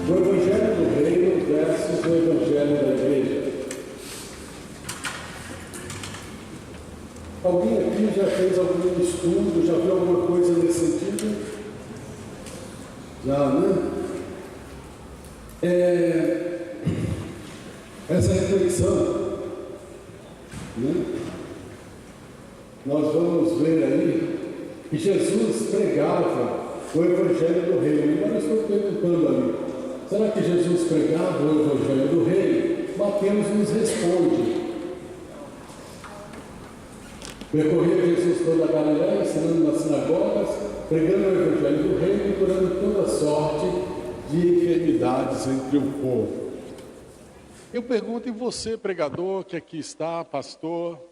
O Evangelho do Reino versus o Evangelho da Igreja. Alguém aqui já fez algum estudo, já viu alguma coisa nesse sentido? Já, né? Essa reflexão, né? Nós vamos ver aí que Jesus pregava o Evangelho do Reino. Agora eu estou perguntando ali, será que Jesus pregava o Evangelho do Reino? Mateus nos responde. Percorria Jesus toda a Galileia, ensinando nas sinagogas, pregando o Evangelho do Reino e curando toda sorte de enfermidades entre o povo. Eu pergunto, e você, pregador, que aqui está, pastor,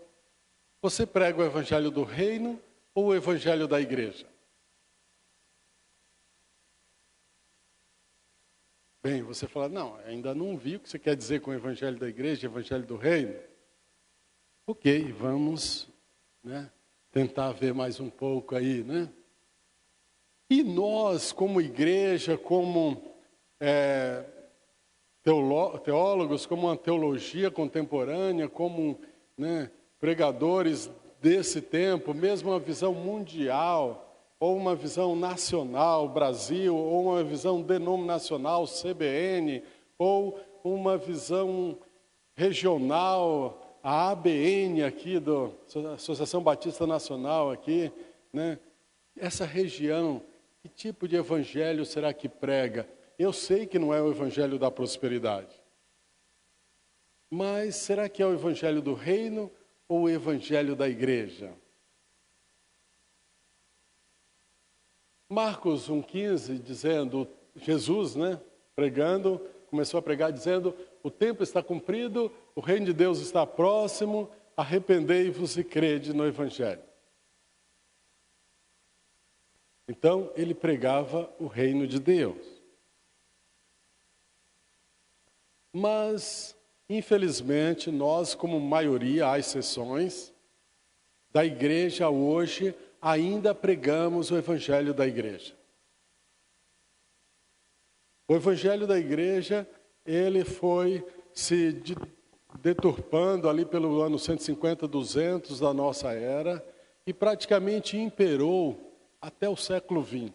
você prega o Evangelho do Reino ou o Evangelho da Igreja? Bem, você fala, não, ainda não vi o que você quer dizer com o Evangelho da Igreja, Evangelho do Reino. Ok, vamos, né, tentar ver mais um pouco aí, né? E nós, como igreja, como teólogos, como uma teologia contemporânea, como, né, pregadores desse tempo, mesmo uma visão mundial, ou uma visão nacional, Brasil, ou uma visão denominacional, CBN, ou uma visão regional, a ABN aqui, da Associação Batista Nacional aqui, né? Essa região, que tipo de evangelho será que prega? Eu sei que não é o evangelho da prosperidade. Mas será que é o evangelho do reino ou o evangelho da igreja? Marcos 1,15 dizendo, Jesus, né, pregando, começou a pregar dizendo, o tempo está cumprido, o reino de Deus está próximo, arrependei-vos e crede no evangelho. Então, ele pregava o reino de Deus. Mas, infelizmente, nós, como maioria, há exceções, da igreja hoje, ainda pregamos o evangelho da igreja. O evangelho da igreja, ele foi se deturpando ali pelo ano 150, 200 da nossa era e praticamente imperou até o século XX.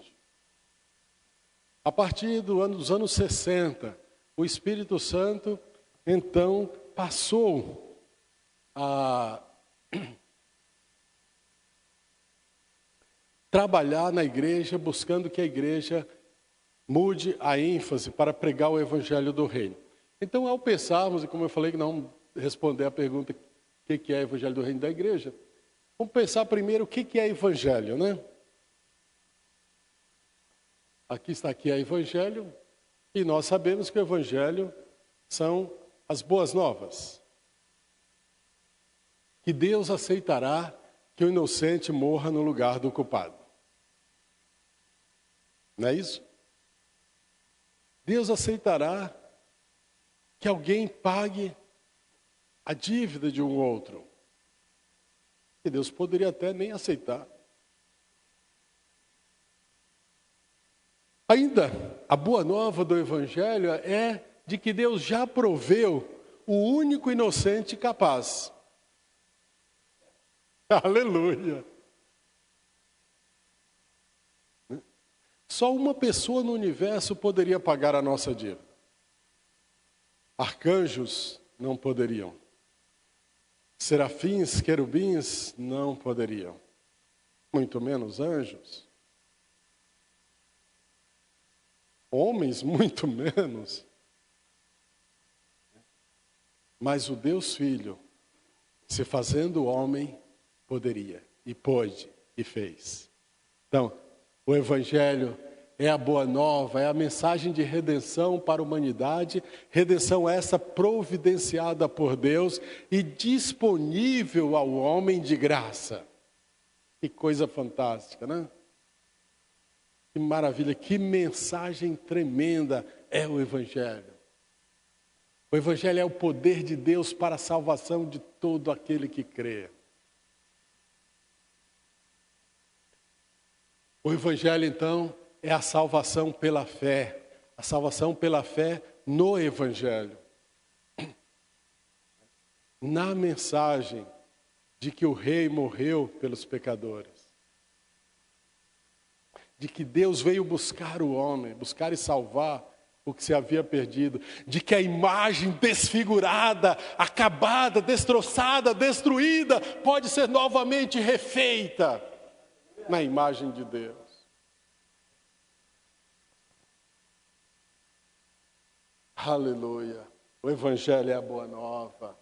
A partir dos anos 60, o Espírito Santo, então, passou a trabalhar na igreja, buscando que a igreja mude a ênfase para pregar o Evangelho do Reino. Então, ao pensarmos, e como eu falei que não responder a pergunta o que é o Evangelho do Reino da igreja, vamos pensar primeiro o que é Evangelho, né? Aqui está aqui o Evangelho, e nós sabemos que o Evangelho são as boas novas. Que Deus aceitará que o inocente morra no lugar do culpado. Não é isso? Deus aceitará que alguém pague a dívida de um outro. E Deus poderia até nem aceitar. Ainda, a boa nova do Evangelho é de que Deus já proveu o único inocente capaz. Aleluia! Só uma pessoa no universo poderia pagar a nossa dívida. Arcanjos não poderiam. Serafins, querubins não poderiam. Muito menos anjos. Homens, muito menos. Mas o Deus Filho, se fazendo homem, poderia, e pôde, e fez. Então, o Evangelho é a boa nova, é a mensagem de redenção para a humanidade, redenção essa providenciada por Deus e disponível ao homem de graça. Que coisa fantástica, né? Que maravilha, que mensagem tremenda é o Evangelho. O Evangelho é o poder de Deus para a salvação de todo aquele que crê. O Evangelho, então, é a salvação pela fé. A salvação pela fé no Evangelho. Na mensagem de que o Rei morreu pelos pecadores. De que Deus veio buscar o homem, buscar e salvar o que se havia perdido. De que a imagem desfigurada, acabada, destroçada, destruída, pode ser novamente refeita na imagem de Deus. Aleluia. O Evangelho é a boa nova.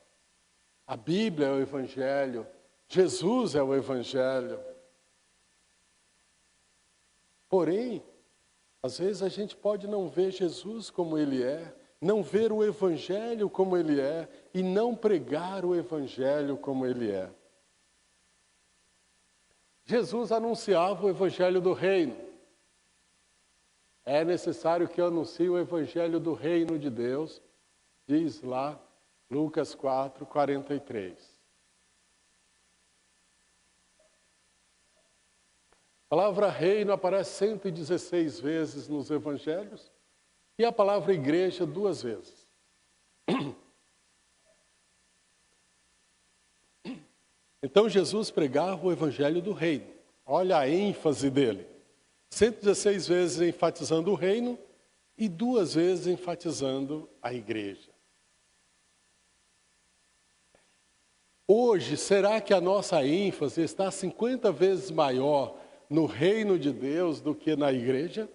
A Bíblia é o Evangelho. Jesus é o Evangelho. Porém, às vezes a gente pode não ver Jesus como Ele é, não ver o Evangelho como Ele é e não pregar o Evangelho como Ele é. Jesus anunciava o Evangelho do Reino. É necessário que eu anuncie o Evangelho do Reino de Deus, diz lá Lucas 4, 43. A palavra reino aparece 116 vezes nos evangelhos e a palavra igreja 2 vezes. Então Jesus pregava o evangelho do reino. Olha a ênfase dele. 116 vezes enfatizando o reino e 2 vezes enfatizando a igreja. Hoje, será que a nossa ênfase está 50 vezes maior no reino de Deus do que na igreja?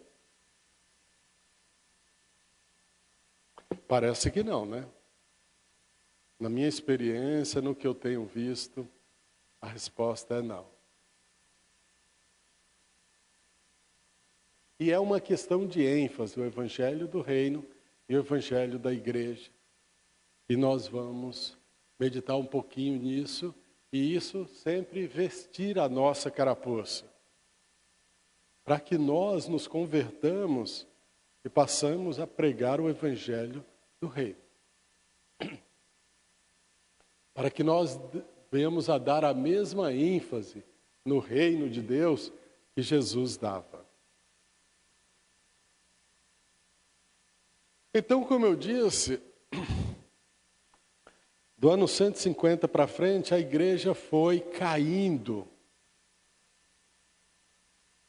Parece que não, né? Na minha experiência, no que eu tenho visto, a resposta é não. E é uma questão de ênfase, o evangelho do reino e o evangelho da igreja. E nós vamos meditar um pouquinho nisso, e isso sempre vestir a nossa carapuça. Para que nós nos convertamos e passamos a pregar o evangelho do reino. Para que nós venhamos a dar a mesma ênfase no reino de Deus que Jesus dava. Então, como eu disse, do ano 150 para frente, a igreja foi caindo.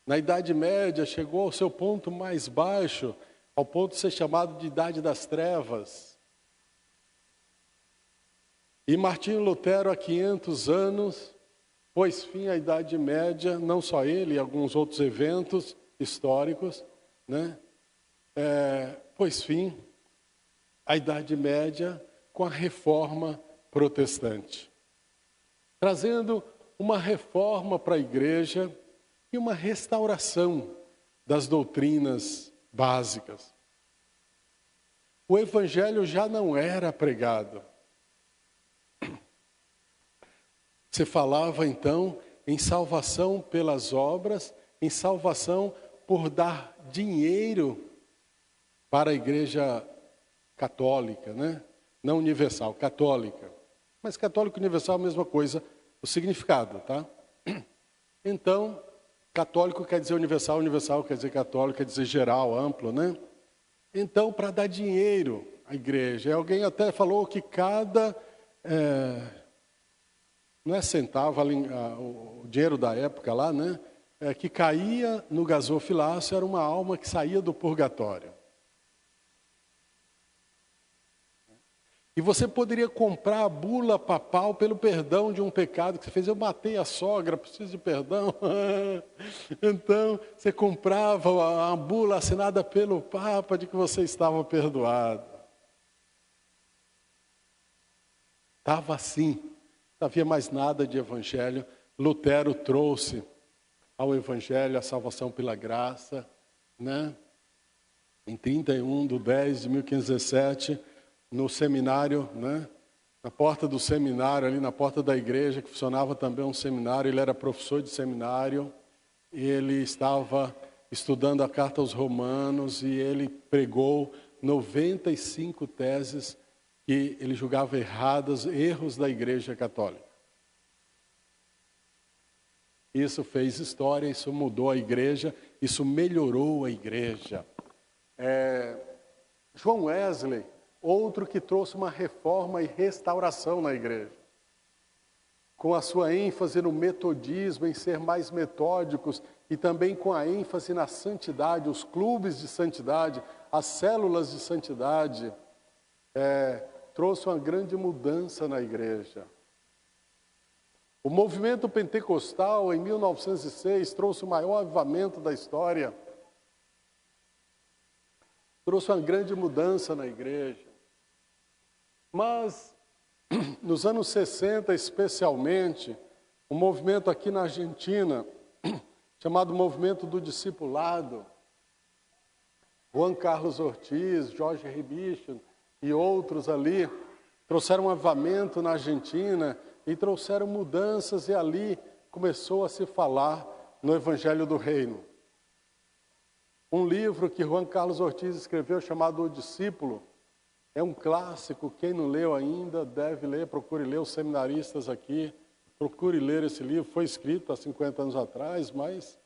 Na Idade Média, chegou ao seu ponto mais baixo, ao ponto de ser chamado de Idade das Trevas. E Martinho Lutero, há 500 anos, pôs fim à Idade Média, não só ele, alguns outros eventos históricos, né? Pôs fim à Idade Média com a Reforma Protestante, trazendo uma reforma para a igreja e uma restauração das doutrinas básicas. O evangelho já não era pregado. Se falava então em salvação pelas obras, em salvação por dar dinheiro para a igreja católica, né? Não universal, católica. Mas católico e universal é a mesma coisa, o significado, tá? Então, católico quer dizer universal, universal quer dizer católico, quer dizer geral, amplo, né? Então, para dar dinheiro à igreja, alguém até falou que cada, não é centavo, o dinheiro da época lá, né? Que caía no gasofilácio era uma alma que saía do purgatório. E você poderia comprar a bula papal pelo perdão de um pecado que você fez. Eu matei a sogra, preciso de perdão. Então, você comprava a bula assinada pelo Papa de que você estava perdoado. Estava assim. Não havia mais nada de evangelho. Lutero trouxe ao evangelho a salvação pela graça, né? Em 31/10/1517, no seminário, né? Na porta do seminário, ali na porta da igreja, que funcionava também um seminário, ele era professor de seminário, e ele estava estudando a carta aos Romanos, e ele pregou 95 teses que ele julgava erradas, erros da igreja católica. Isso fez história, isso mudou a igreja, isso melhorou a igreja. João Wesley, outro que trouxe uma reforma e restauração na igreja, com a sua ênfase no metodismo, em ser mais metódicos, e também com a ênfase na santidade, os clubes de santidade, as células de santidade, trouxe uma grande mudança na igreja. O movimento pentecostal, em 1906, trouxe o maior avivamento da história, trouxe uma grande mudança na igreja. Mas, nos anos 60, especialmente, um movimento aqui na Argentina, chamado Movimento do Discipulado, Juan Carlos Ortiz, Jorge Ribicho e outros ali, trouxeram um avivamento na Argentina e trouxeram mudanças, e ali começou a se falar no Evangelho do Reino. Um livro que Juan Carlos Ortiz escreveu, chamado O Discípulo, é um clássico. Quem não leu ainda deve ler, procure ler. Os seminaristas aqui, procure ler esse livro. Foi escrito há 50 anos atrás, mas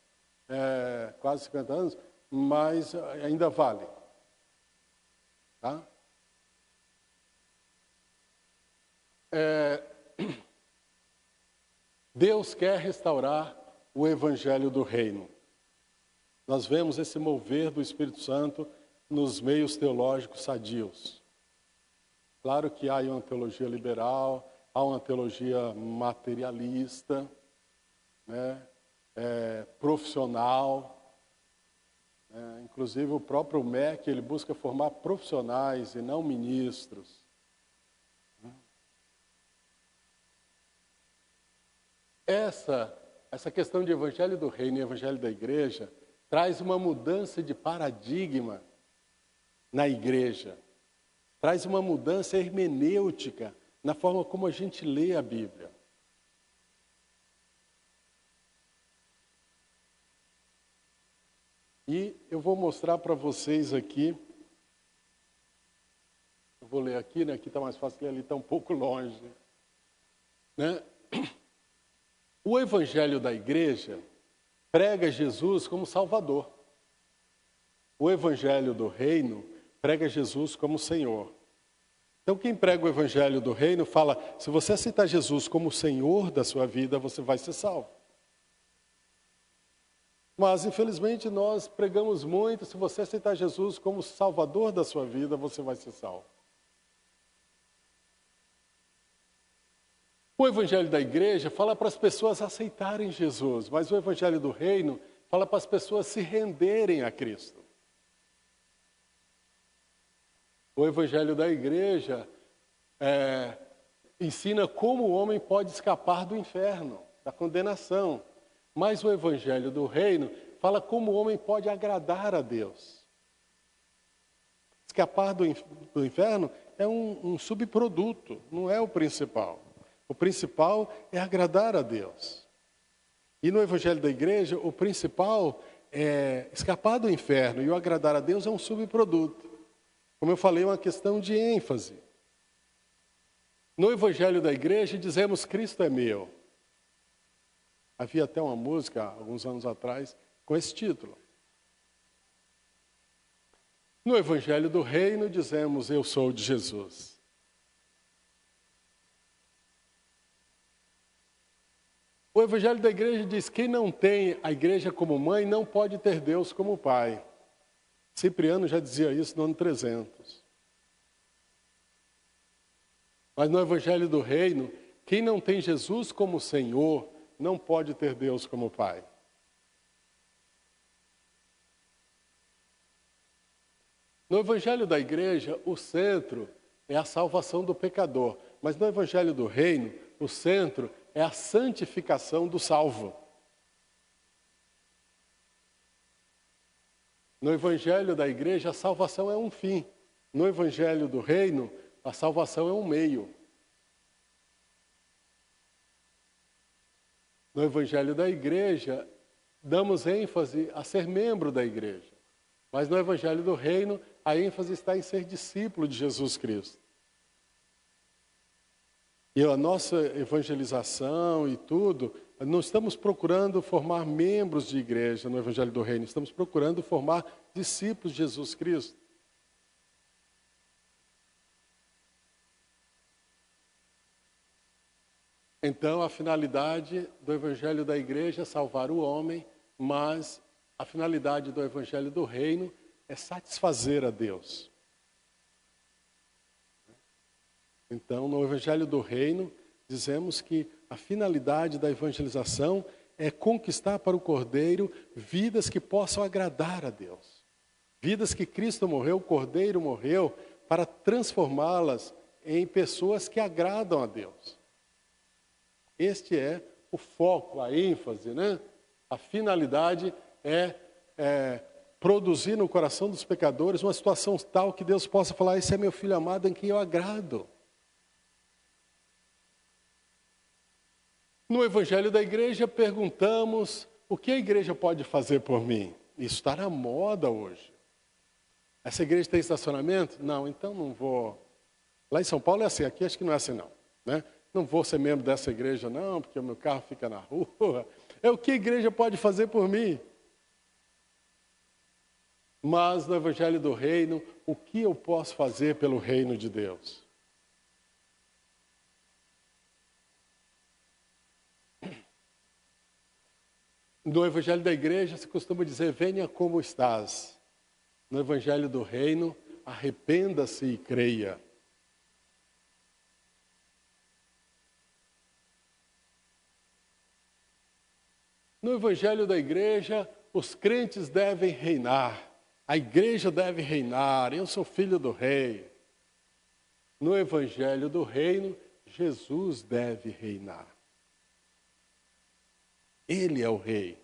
quase 50 anos, mas ainda vale. Tá? Deus quer restaurar o Evangelho do Reino. Nós vemos esse mover do Espírito Santo nos meios teológicos sadios. Claro que há uma teologia liberal, há uma teologia materialista, né? Profissional. Inclusive o próprio MEC, ele busca formar profissionais e não ministros. Essa questão de Evangelho do Reino e Evangelho da Igreja traz uma mudança de paradigma na igreja. Traz uma mudança hermenêutica na forma como a gente lê a Bíblia. E eu vou mostrar para vocês aqui. Eu vou ler aqui, né? Aqui está mais fácil ler, ali está um pouco longe. Né? O Evangelho da Igreja prega Jesus como Salvador. O Evangelho do Reino prega Jesus como Senhor. Então, quem prega o Evangelho do Reino fala, se você aceitar Jesus como Senhor da sua vida, você vai ser salvo. Mas, infelizmente, nós pregamos muito, se você aceitar Jesus como Salvador da sua vida, você vai ser salvo. O Evangelho da Igreja fala para as pessoas aceitarem Jesus, mas o Evangelho do Reino fala para as pessoas se renderem a Cristo. O Evangelho da Igreja ensina como o homem pode escapar do inferno, da condenação. Mas o Evangelho do Reino fala como o homem pode agradar a Deus. Escapar do inferno é um subproduto, não é o principal. O principal é agradar a Deus. E no Evangelho da Igreja, o principal é escapar do inferno, e o agradar a Deus é um subproduto. Como eu falei, é uma questão de ênfase. No Evangelho da Igreja, dizemos Cristo é meu. Havia até uma música, alguns anos atrás, com esse título. No Evangelho do Reino, dizemos eu sou de Jesus. O Evangelho da Igreja diz que quem não tem a igreja como mãe não pode ter Deus como pai. Cipriano já dizia isso no ano 300. Mas no Evangelho do Reino, quem não tem Jesus como Senhor não pode ter Deus como pai. No Evangelho da Igreja, o centro é a salvação do pecador. Mas no Evangelho do Reino, o centro é a santificação do salvo. No Evangelho da Igreja, a salvação é um fim. No Evangelho do Reino, a salvação é um meio. No Evangelho da Igreja, damos ênfase a ser membro da igreja. Mas no Evangelho do Reino, a ênfase está em ser discípulo de Jesus Cristo. E a nossa evangelização e tudo não estamos procurando formar membros de igreja no Evangelho do Reino, estamos procurando formar discípulos de Jesus Cristo. Então, a finalidade do Evangelho da Igreja é salvar o homem, mas a finalidade do Evangelho do Reino é satisfazer a Deus. Então, no Evangelho do Reino, dizemos que a finalidade da evangelização é conquistar para o Cordeiro vidas que possam agradar a Deus. Vidas que Cristo morreu, o Cordeiro morreu, para transformá-las em pessoas que agradam a Deus. Este é o foco, a ênfase, né? A finalidade é produzir no coração dos pecadores uma situação tal que Deus possa falar: esse é meu filho amado em quem eu agrado. No Evangelho da Igreja perguntamos: o que a igreja pode fazer por mim? Isso está na moda hoje. Essa igreja tem estacionamento? Não, então não vou. Lá em São Paulo é assim, aqui acho que não é assim não, né? Não vou ser membro dessa igreja não, porque o meu carro fica na rua. É o que a igreja pode fazer por mim. Mas no Evangelho do Reino, o que eu posso fazer pelo reino de Deus? No Evangelho da Igreja se costuma dizer: venha como estás. No Evangelho do Reino, arrependa-se e creia. No Evangelho da Igreja, os crentes devem reinar. A igreja deve reinar. Eu sou filho do rei. No Evangelho do Reino, Jesus deve reinar. Ele é o rei.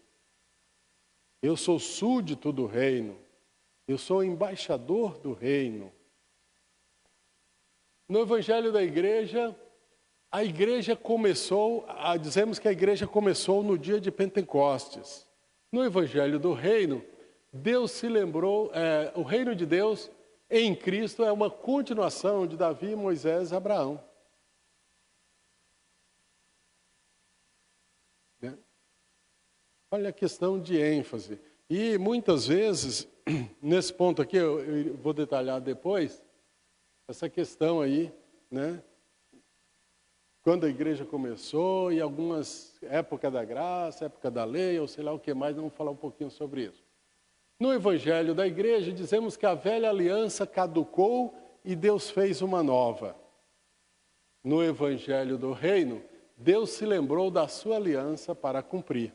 Eu sou súdito do reino. Eu sou embaixador do reino. No Evangelho da Igreja, a igreja começou, dizemos que a igreja começou no dia de Pentecostes. No Evangelho do Reino, Deus se lembrou, o reino de Deus em Cristo é uma continuação de Davi, Moisés e Abraão. Né? Olha a questão de ênfase. E muitas vezes, nesse ponto aqui, eu vou detalhar depois, essa questão aí, né? Quando a igreja começou, e algumas época da graça, época da lei, ou sei lá o que mais, vamos falar um pouquinho sobre isso. No Evangelho da Igreja, dizemos que a velha aliança caducou e Deus fez uma nova. No Evangelho do Reino, Deus se lembrou da sua aliança para cumprir.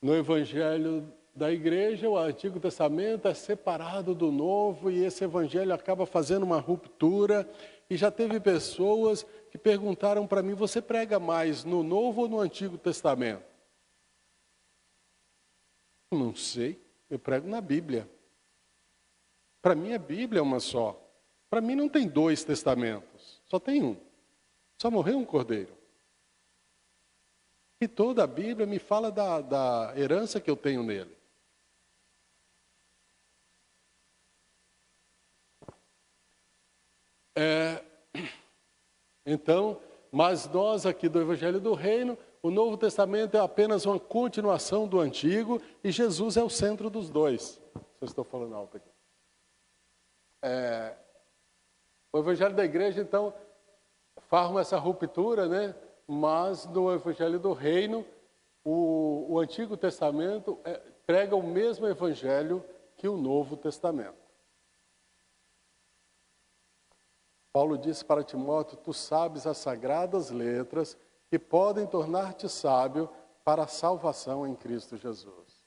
No Evangelho da Igreja, o Antigo Testamento é separado do Novo e esse Evangelho acaba fazendo uma ruptura. E já teve pessoas que perguntaram para mim: você prega mais no Novo ou no Antigo Testamento? Não sei, eu prego na Bíblia. Para mim a Bíblia é uma só. Para mim não tem dois testamentos, só tem um. Só morreu um cordeiro. E toda a Bíblia me fala da herança que eu tenho nele. Então, mas nós aqui do Evangelho do Reino, o Novo Testamento é apenas uma continuação do Antigo e Jesus é o centro dos dois. Se eu estou falando alto aqui. O Evangelho da Igreja, então, forma essa ruptura, né? Mas no Evangelho do Reino, o Antigo Testamento prega o mesmo Evangelho que o Novo Testamento. Paulo disse para Timóteo: tu sabes as sagradas letras que podem tornar-te sábio para a salvação em Cristo Jesus.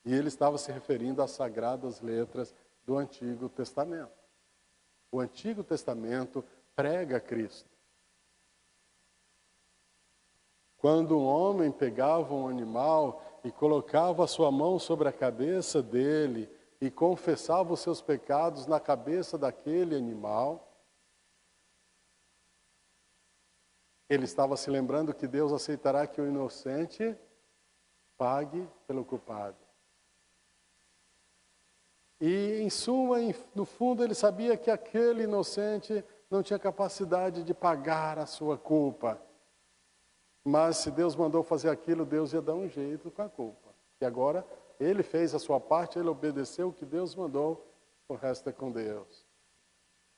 E ele estava se referindo às sagradas letras do Antigo Testamento. O Antigo Testamento prega Cristo. Quando um homem pegava um animal e colocava a sua mão sobre a cabeça dele e confessava os seus pecados na cabeça daquele animal, ele estava se lembrando que Deus aceitará que o inocente pague pelo culpado. E, em suma, no fundo, ele sabia que aquele inocente não tinha capacidade de pagar a sua culpa. Mas se Deus mandou fazer aquilo, Deus ia dar um jeito com a culpa. E agora, ele fez a sua parte, ele obedeceu o que Deus mandou, o resto é com Deus.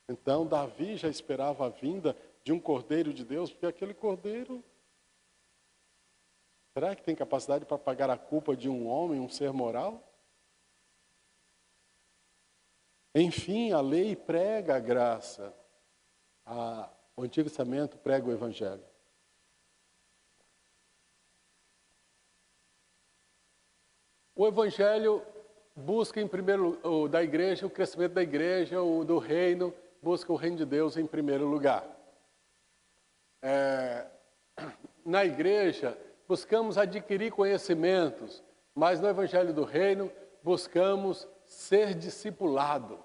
Então, Davi já esperava a vinda de um cordeiro de Deus, porque aquele cordeiro, será que tem capacidade para pagar a culpa de um homem, um ser moral? Enfim, a lei prega a graça. O Antigo Testamento prega o Evangelho. O Evangelho busca em primeiro da igreja, o crescimento da igreja, o do reino, busca o reino de Deus em primeiro lugar. Na igreja, buscamos adquirir conhecimentos, mas no Evangelho do reino, buscamos ser discipulado.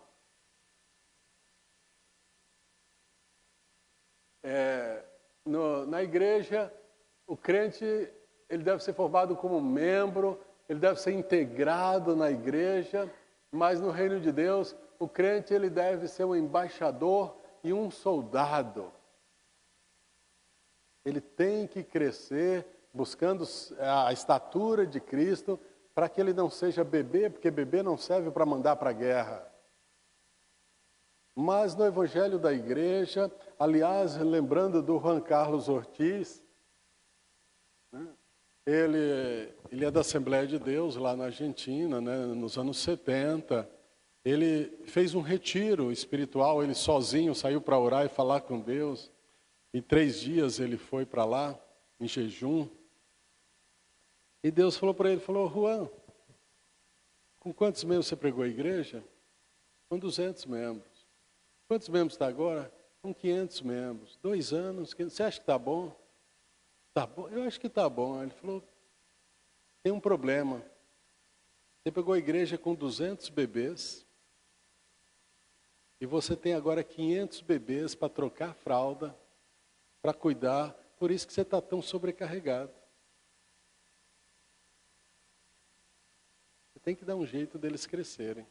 Na igreja, o crente ele deve ser formado como membro, ele deve ser integrado na igreja, mas no reino de Deus, o crente ele deve ser um embaixador e um soldado. Ele tem que crescer buscando a estatura de Cristo, para que ele não seja bebê, porque bebê não serve para mandar para a guerra. Mas no Evangelho da Igreja, aliás, lembrando do Juan Carlos Ortiz, né, ele é da Assembleia de Deus, lá na Argentina, né, nos anos 70. Ele fez um retiro espiritual, ele sozinho saiu para orar e falar com Deus. Em 3 dias ele foi para lá, em jejum. E Deus falou para ele, Juan, com quantos membros você pregou a igreja? Com 200 membros. Quantos membros está agora? Com 500 membros. 2 anos, você acha que está bom? Está bom? Eu acho que está bom. Ele falou, tem um problema. Você pegou a igreja com 200 bebês e você tem agora 500 bebês para trocar a fralda, para cuidar, por isso que você está tão sobrecarregado. Você tem que dar um jeito deles crescerem.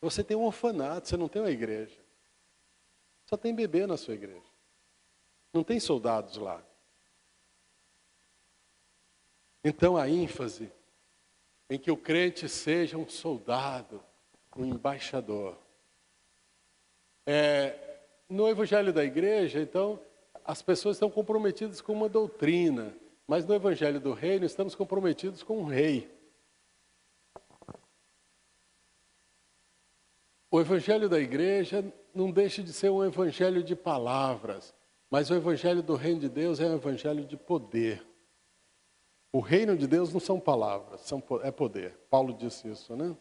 Você tem um orfanato, você não tem uma igreja. Só tem bebê na sua igreja. Não tem soldados lá. Então a ênfase em que o crente seja um soldado, um embaixador. No Evangelho da Igreja, então, as pessoas estão comprometidas com uma doutrina, mas no Evangelho do Reino estamos comprometidos com um rei. O Evangelho da Igreja não deixa de ser um evangelho de palavras, mas o Evangelho do Reino de Deus é um evangelho de poder. O reino de Deus não são palavras, é poder. Paulo disse isso, né?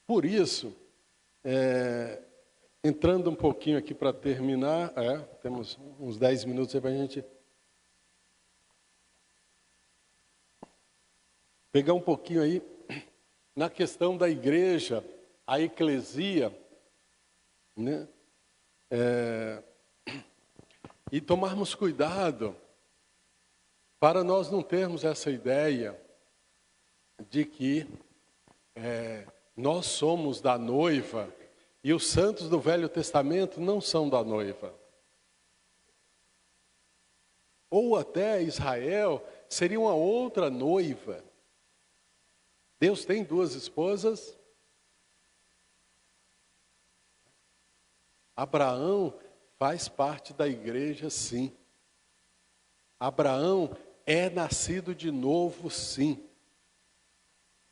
Por isso, entrando um pouquinho aqui para terminar, temos uns 10 minutos aí para a gente pegar um pouquinho aí na questão da igreja, a eclesia, né? E tomarmos cuidado para nós não termos essa ideia de que nós somos da noiva e os santos do Velho Testamento não são da noiva. Ou até Israel seria uma outra noiva. Deus tem 2 esposas. Abraão faz parte da igreja, sim. Abraão é nascido de novo, sim.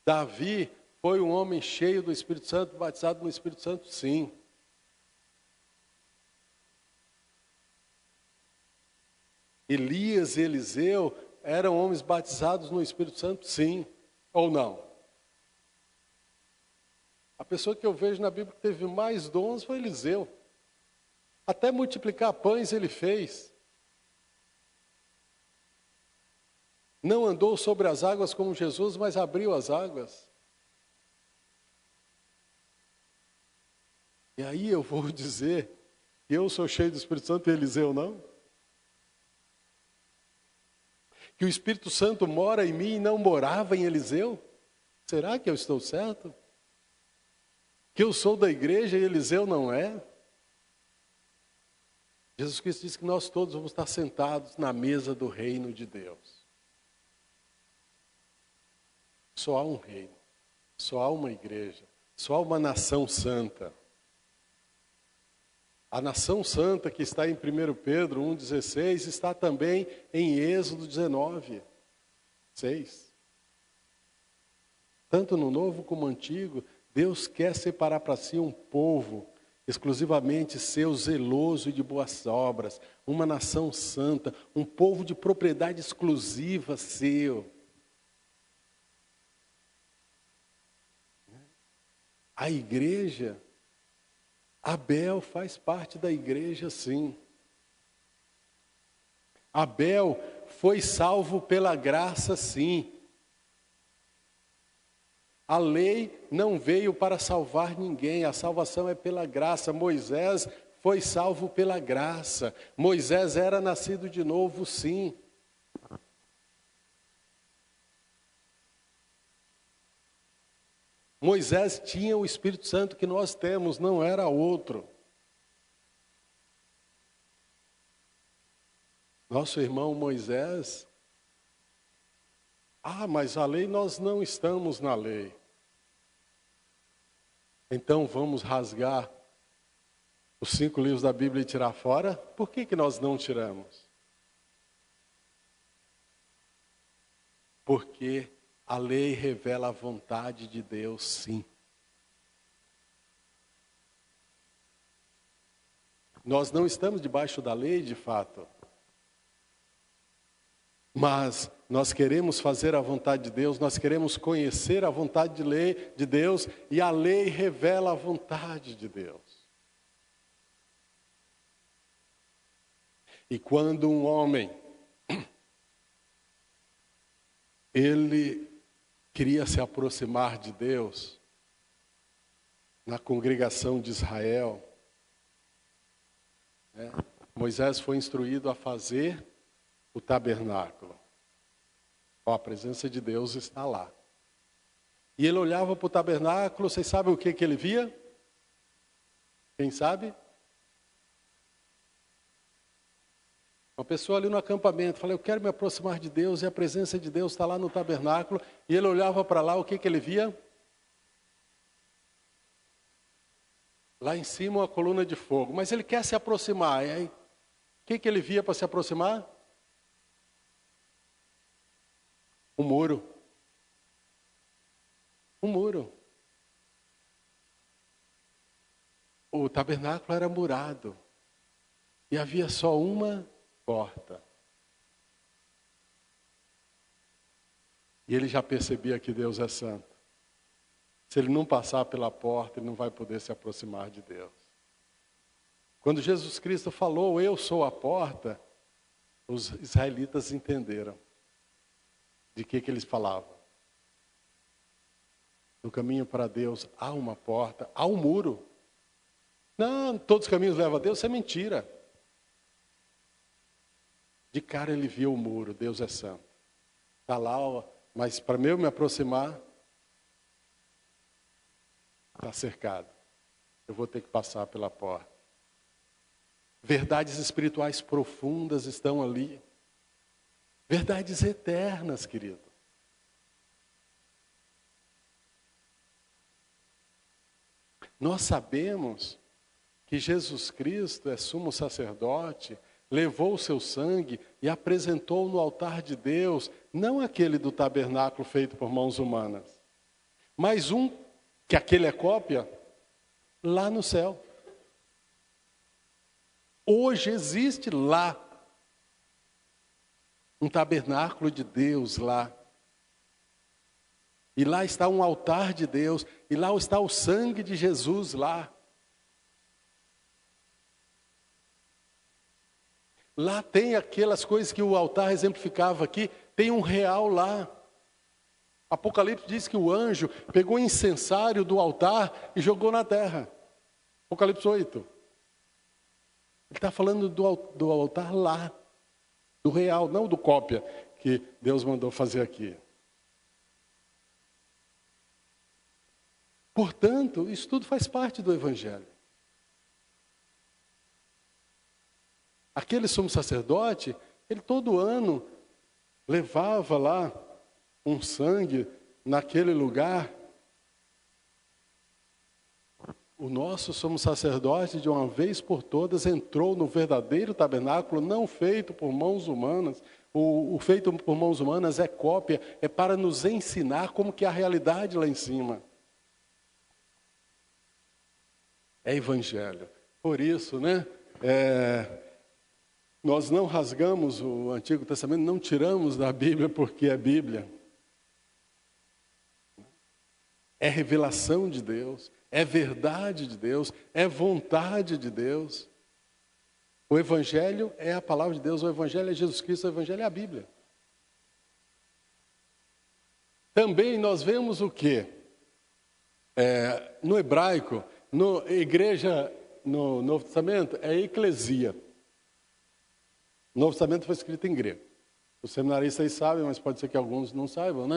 Davi foi um homem cheio do Espírito Santo, batizado no Espírito Santo, sim. Elias e Eliseu eram homens batizados no Espírito Santo, sim. Ou não? A pessoa que eu vejo na Bíblia que teve mais dons foi Eliseu. Até multiplicar pães ele fez. Não andou sobre as águas como Jesus, mas abriu as águas. E aí eu vou dizer que eu sou cheio do Espírito Santo e Eliseu não? Que o Espírito Santo mora em mim e não morava em Eliseu? Será que eu estou certo? Que eu sou da igreja e Eliseu não é? Jesus Cristo disse que nós todos vamos estar sentados na mesa do reino de Deus. Só há um reino, só há uma igreja, só há uma nação santa. A nação santa que está em 1 Pedro 1,16 está também em Êxodo 19, 6. Tanto no Novo como no Antigo, Deus quer separar para si um povo exclusivamente seu, zeloso e de boas obras, uma nação santa, um povo de propriedade exclusiva seu. A igreja, Abel faz parte da igreja, sim. Abel foi salvo pela graça, sim. A lei não veio para salvar ninguém, a salvação é pela graça. Moisés foi salvo pela graça. Moisés era nascido de novo, sim. Moisés tinha o Espírito Santo que nós temos, não era outro. Nosso irmão Moisés, mas a lei, nós não estamos na lei. Então vamos rasgar os 5 livros da Bíblia e tirar fora? Por que nós não tiramos? Porque a lei revela a vontade de Deus, sim. Nós não estamos debaixo da lei, de fato. Mas nós queremos fazer a vontade de Deus, nós queremos conhecer a vontade de Deus, e a lei revela a vontade de Deus. E quando um homem, ele queria se aproximar de Deus, na congregação de Israel, Moisés foi instruído a fazer o tabernáculo. A presença de Deus está lá. E ele olhava para o tabernáculo, vocês sabem o que ele via? Quem sabe? Uma pessoa ali no acampamento, falei, eu quero me aproximar de Deus, e a presença de Deus está lá no tabernáculo, e ele olhava para lá, o que ele via? Lá em cima uma coluna de fogo, mas ele quer se aproximar, e aí, o que ele via para se aproximar? Um muro. Um muro. O tabernáculo era murado. E havia só uma porta. E ele já percebia que Deus é santo. Se ele não passar pela porta, ele não vai poder se aproximar de Deus. Quando Jesus Cristo falou, eu sou a porta, os israelitas entenderam de que eles falavam. No caminho para Deus há uma porta, há um muro. Não, todos os caminhos levam a Deus, isso é mentira. De cara ele viu o muro, Deus é santo. Está lá, mas para eu me aproximar, está cercado. Eu vou ter que passar pela porta. Verdades espirituais profundas estão ali. Verdades eternas, querido. Nós sabemos que Jesus Cristo é sumo sacerdote, levou o seu sangue e apresentou no altar de Deus, não aquele do tabernáculo feito por mãos humanas, mas um, que aquele é cópia, lá no céu. Hoje existe lá um tabernáculo de Deus lá. E lá está um altar de Deus, e lá está o sangue de Jesus lá. Lá tem aquelas coisas que o altar exemplificava aqui, tem um real lá. Apocalipse diz que o anjo pegou o incensário do altar e jogou na terra. Apocalipse 8. Ele está falando do altar lá, do real, não do cópia que Deus mandou fazer aqui. Portanto, isso tudo faz parte do Evangelho. Aquele sumo sacerdote, ele todo ano levava lá um sangue naquele lugar. O nosso sumo sacerdote, de uma vez por todas, entrou no verdadeiro tabernáculo, não feito por mãos humanas. O feito por mãos humanas é cópia, é para nos ensinar como que é a realidade lá em cima. É Evangelho. Por isso, né? Nós não rasgamos o Antigo Testamento, não tiramos da Bíblia porque é Bíblia. É revelação de Deus, é verdade de Deus, é vontade de Deus. O Evangelho é a palavra de Deus, o Evangelho é Jesus Cristo, o Evangelho é a Bíblia. Também nós vemos o quê? No hebraico, igreja no Novo Testamento é eclesia. O Novo Testamento foi escrito em grego. Os seminaristas sabem, mas pode ser que alguns não saibam, né?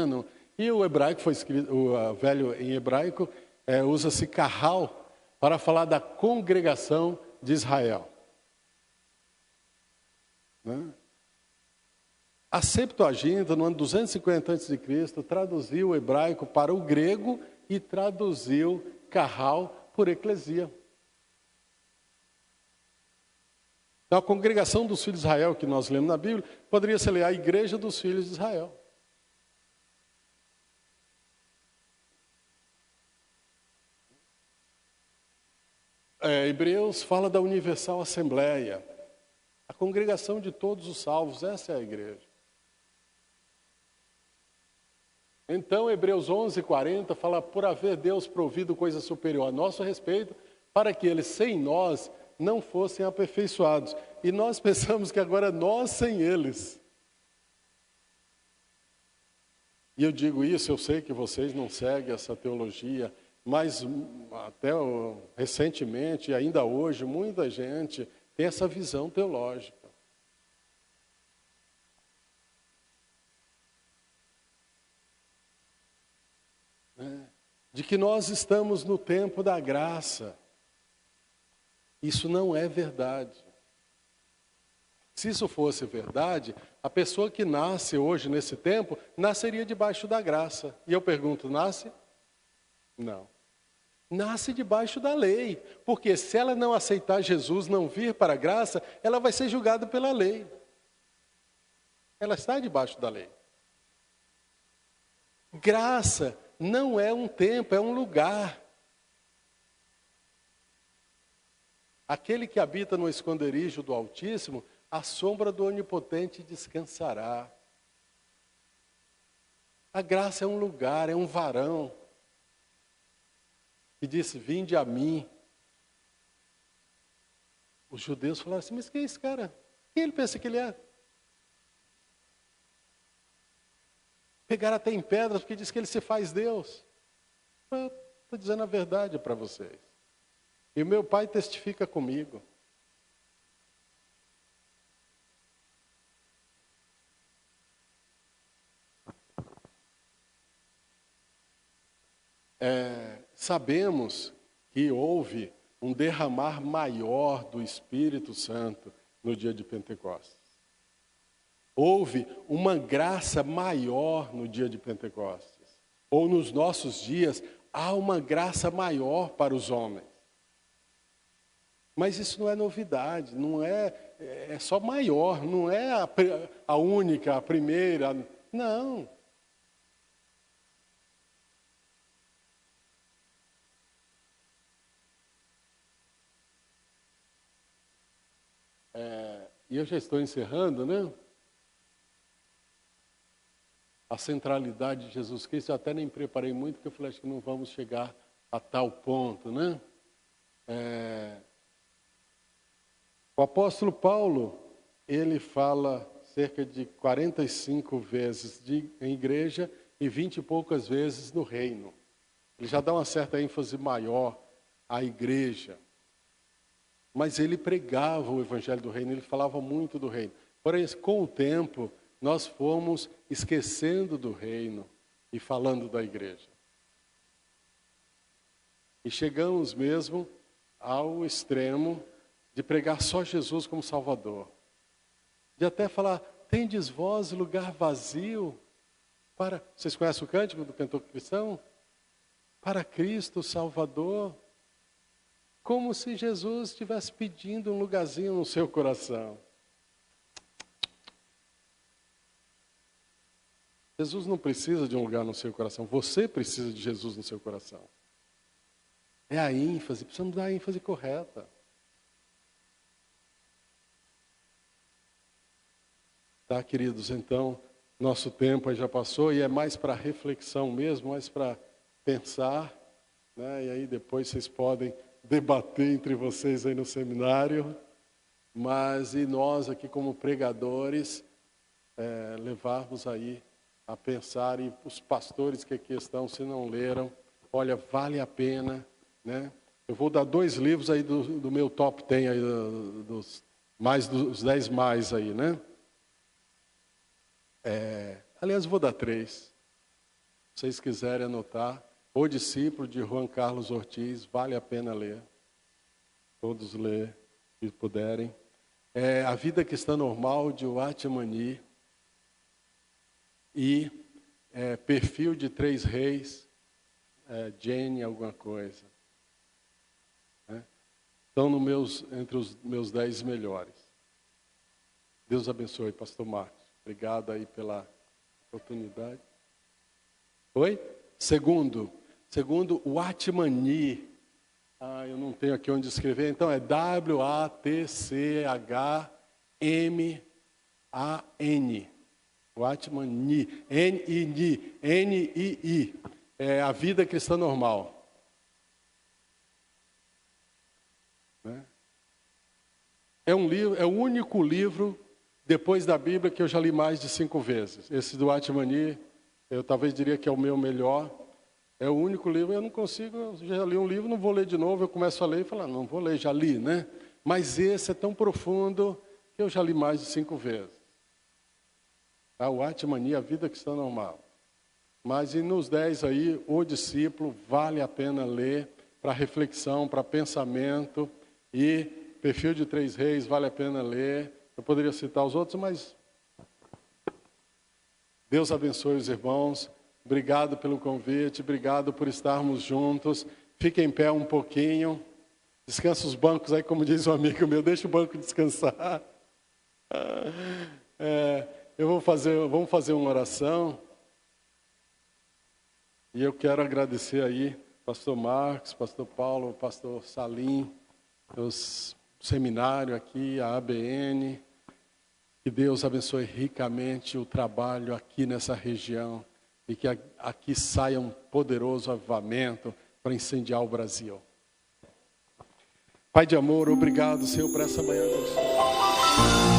E o hebraico foi escrito, o velho em hebraico, usa-se kahal para falar da congregação de Israel. Né? A Septuaginta, no ano 250 a.C., traduziu o hebraico para o grego e traduziu kahal por eclesia. Então, a congregação dos filhos de Israel, que nós lemos na Bíblia, poderia ser a igreja dos filhos de Israel. Hebreus fala da universal assembleia. A congregação de todos os salvos, essa é a igreja. Então, Hebreus 11:40 fala, por haver Deus provido coisa superior a nosso respeito, para que eles sem nós não fossem aperfeiçoados. E nós pensamos que agora nós sem eles. E eu digo isso, eu sei que vocês não seguem essa teologia, mas até recentemente, e ainda hoje, muita gente tem essa visão teológica. De que nós estamos no tempo da graça. Isso não é verdade. Se isso fosse verdade, a pessoa que nasce hoje nesse tempo, nasceria debaixo da graça. E eu pergunto, nasce? Não. Nasce debaixo da lei. Porque se ela não aceitar Jesus, não vir para a graça, ela vai ser julgada pela lei. Ela está debaixo da lei. Graça não é um tempo, é um lugar. Aquele que habita no esconderijo do Altíssimo, a sombra do Onipotente descansará. A graça é um lugar, é um varão. Que disse, vinde a mim. Os judeus falaram assim, mas quem é esse cara? Quem ele pensa que ele é? Pegaram até em pedras porque diz que ele se faz Deus. Estou dizendo a verdade para vocês. E o meu pai testifica comigo. Sabemos que houve um derramar maior do Espírito Santo no dia de Pentecostes. Houve uma graça maior no dia de Pentecostes. Ou nos nossos dias, há uma graça maior para os homens. Mas isso não é novidade, não é só maior, não é a única, a primeira, não. E eu já estou encerrando, né? A centralidade de Jesus Cristo, eu até nem preparei muito, porque eu falei, acho que não vamos chegar a tal ponto, né? O apóstolo Paulo, ele fala cerca de 45 vezes em igreja e 20 e poucas vezes no reino. Ele já dá uma certa ênfase maior à igreja. Mas ele pregava o evangelho do reino, ele falava muito do reino. Porém, com o tempo, nós fomos esquecendo do reino e falando da igreja. E chegamos mesmo ao extremo de pregar só Jesus como Salvador. De até falar, tendes vós lugar vazio para... Vocês conhecem o cântico do cantor cristão? Para Cristo Salvador. Como se Jesus estivesse pedindo um lugarzinho no seu coração. Jesus não precisa de um lugar no seu coração. Você precisa de Jesus no seu coração. É a ênfase. Precisamos dar a ênfase correta. Tá, queridos? Então, nosso tempo aí já passou e é mais para reflexão mesmo, mais para pensar, né? E aí depois vocês podem debater entre vocês aí no seminário, mas e nós aqui como pregadores, levarmos aí a pensar, e os pastores que aqui estão, se não leram, olha, vale a pena, né? Eu vou dar 2 livros aí do meu top 10 aí, dos 10 mais aí, né? Aliás, eu vou dar 3. Se vocês quiserem anotar, O Discípulo, de Juan Carlos Ortiz, vale a pena ler. Todos ler, se puderem. A Vida Cristã Normal, de Watchman E Perfil de 3 Reis, Jane alguma coisa. Né? Estão entre os meus 10 melhores. Deus abençoe, pastor Marcos. Obrigado aí pela oportunidade. Oi? Segundo, Watchman. Eu não tenho aqui onde escrever, então é WATCHMAN. Watchman N-I-I. É A Vida Cristã Normal. Né? É um livro, é o único livro depois da Bíblia que eu já li mais de 5 vezes. Esse do Watchman, eu talvez diria que é o meu melhor. É o único livro, eu não consigo, eu já li um livro, não vou ler de novo, eu começo a ler e falo, não vou ler, já li, né? Mas esse é tão profundo que eu já li mais de 5 vezes. O Watchman, A Vida Cristã Normal. Mas e nos 10 aí, O Discípulo, vale a pena ler, para reflexão, para pensamento, e Perfil de 3 Reis, vale a pena ler. Eu poderia citar os outros, mas Deus abençoe os irmãos. Obrigado pelo convite, obrigado por estarmos juntos. Fiquem em pé um pouquinho. Descansa os bancos aí, como diz um amigo meu, deixa o banco descansar. Vamos fazer uma oração. E eu quero agradecer aí, pastor Marcos, pastor Paulo, pastor Salim, os seminário aqui, a ABN. Que Deus abençoe ricamente o trabalho aqui nessa região e que aqui saia um poderoso avivamento para incendiar o Brasil. Pai de amor, obrigado, Senhor, por essa manhã abençoada.